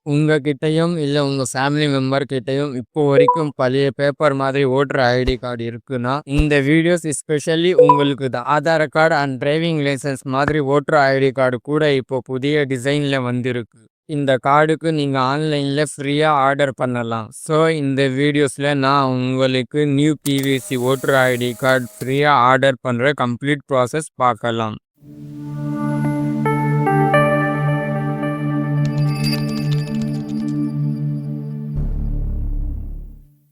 உங்ககிட்டயும் இல்ல உங்க family member கிட்டயும் இப்போ வரைக்கும் பழைய பேப்பர் மாதிரி ஓட்டர் ஐடி கார்டு இருக்குன்னா, இந்த வீடியோஸ் எஸ்பெஷலி உங்களுக்கு தான். Aadhaar card and driving licence மாதிரி ஓட்டர் ஐடி கார்டு கூட இப்போ புதிய டிசைன்ல வந்திருக்கு. இந்த கார்டுக்கு நீங்க ஆன்லைன்ல ஃப்ரீயா ஆர்டர் பண்ணலாம். ஸோ இந்த வீடியோஸ்ல நான் உங்களுக்கு new PVC voter ID card ஃப்ரீயா ஆர்டர் பண்ற கம்ப்ளீட் ப்ராசஸ் பார்க்கலாம்.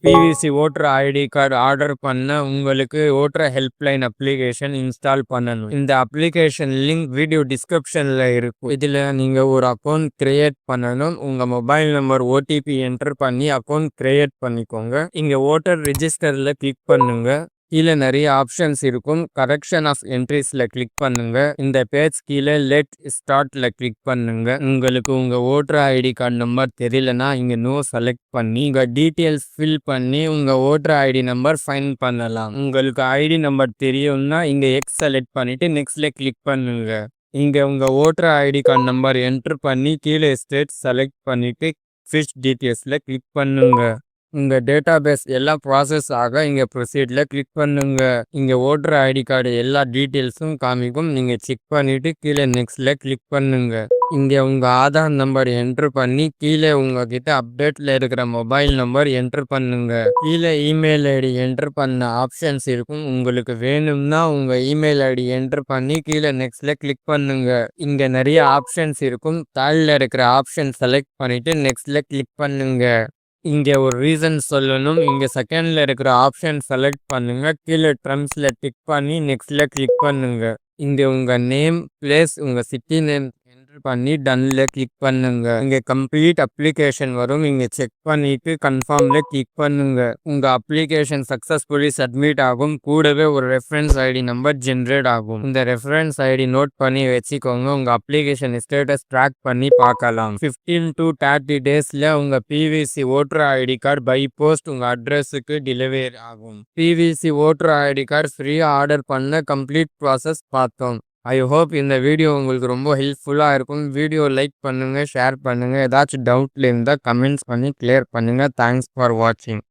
PVC voter ID card order பண்ண உங்களுக்கு ஓட்டர் ஹெல்ப்லைன் அப்ளிகேஷன் இன்ஸ்டால் பண்ணணும். இந்த அப்ளிகேஷன் லிங்க் வீடியோ டிஸ்கிரிப்ஷன்ல இருக்கும். இதில் நீங்கள் ஒரு அக்கௌண்ட் கிரியேட் பண்ணணும். உங்கள் மொபைல் நம்பர் ஓடிபி என்டர் பண்ணி அக்கௌண்ட் கிரியேட் பண்ணிக்கோங்க. இங்கே ஓட்டர் ரிஜிஸ்டரில் கிளிக் பண்ணுங்க. கீழே நிறைய ஆப்ஷன்ஸ் இருக்கும். கரெக்ஷன் ஆஃப் என்ட்ரிஸில் கிளிக் பண்ணுங்க. இந்த பேஜ் கீழே லெட் ஸ்டார்ட்ல கிளிக் பண்ணுங்க. உங்களுக்கு உங்கள் ஓட்டர் ஐடி கார்டு நம்பர் தெரியலனா இங்கே நோ செலக்ட் பண்ணி உங்கள் டீட்டெயில்ஸ் ஃபில் பண்ணி உங்கள் ஓட்டர் ஐடி நம்பர் ஃபைன் பண்ணலாம். உங்களுக்கு ஐடி நம்பர் தெரியும்னா இங்கே எக்ஸ் செலக்ட் பண்ணிவிட்டு நெக்ஸ்ட்ல கிளிக் பண்ணுங்க. இங்கே உங்கள் voter ID card number enter பண்ணி கீழே ஸ்டேட் செலக்ட் பண்ணிவிட்டு ஃபிஷ் டீட்டெயில்ஸில் கிளிக் பண்ணுங்க. உங்க டேட்டாபேஸ் எல்லாம் ப்ராசஸ் ஆக இங்கே ப்ரொசீடில் கிளிக் பண்ணுங்க. இங்கே ஓட்டர் ஐடி கார்டு எல்லா டீட்டெயில்ஸும் காமிக்கும். நீங்கள் செக் பண்ணிவிட்டு கீழே நெக்ஸ்ட்டில் கிளிக் பண்ணுங்க. இங்கே உங்கள் ஆதார் நம்பர் என்ட்ரு பண்ணி கீழே உங்ககிட்ட அப்டேட்டில் இருக்கிற மொபைல் நம்பர் என்ட்ரு பண்ணுங்க. கீழே இமெயில் ஐடி என்ட்ரு பண்ண ஆப்ஷன்ஸ் இருக்கும். உங்களுக்கு வேணும்னா உங்கள் இமெயில் ஐடி என்ட்ரு பண்ணி கீழே நெக்ஸ்ட்டில் கிளிக் பண்ணுங்க. இங்கே நிறைய ஆப்ஷன்ஸ் இருக்கும். தாளில் இருக்கிற ஆப்ஷன் செலக்ட் பண்ணிவிட்டு நெக்ஸ்ட்டில் கிளிக் பண்ணுங்க. இங்கே ஒரு ரீசன் சொல்லணும். இங்கே செகண்டில் இருக்கிற ஆப்ஷன் செலக்ட் பண்ணுங்க. கீழே ட்ரம்ஸில் டிக் பண்ணி நெக்ஸ்ட்டில் கிளிக் பண்ணுங்க. இங்கே உங்கள் நேம், பிளேஸ், உங்கள் சிட்டி நேம் என்ட்ரு பண்ணி டன்ல கிளிக் பண்ணுங்க. இங்கே கம்ப்ளீட் அப்ளிகேஷன் வரும். இங்கே செக் பண்ணிட்டு கன்ஃபார்ம்ல கிளிக் பண்ணுங்க. உங்கள் அப்ளிகேஷன் சக்ஸஸ்ஃபுல்லி சப்மிட் ஆகும். கூடவே ஒரு ரெஃபரன்ஸ் ஐடி நம்பர் ஜென்ரேட் ஆகும். இந்த ரெஃபரன்ஸ் ஐடி நோட் பண்ணி வச்சுக்கோங்க. உங்கள் அப்ளிகேஷன் ஸ்டேட்டஸ் ட்ராக் பண்ணி பார்க்கலாம். 15 to 30 டேஸில் உங்கள் PVC voter ID card by post உங்கள் அட்ரஸுக்கு டெலிவரி ஆகும். பிவிசி ஓட்டர் ஐடி கார்டு ஃப்ரீயாக ஆர்டர் பண்ண கம்ப்ளீட் ப்ராசஸ் பார்த்தோம். ஐ ஹோப் இந்த வீடியோ உங்களுக்கு ரொம்ப ஹெல்ப்ஃபுல்லாக இருக்கும். வீடியோ லைக் பண்ணுங்கள், ஷேர் பண்ணுங்கள். ஏதாச்சும் டவுட்டில் இருந்தால் கமெண்ட்ஸ் பண்ணி கிளியர் பண்ணுங்கள். தேங்க்ஸ் ஃபார் வாட்சிங்.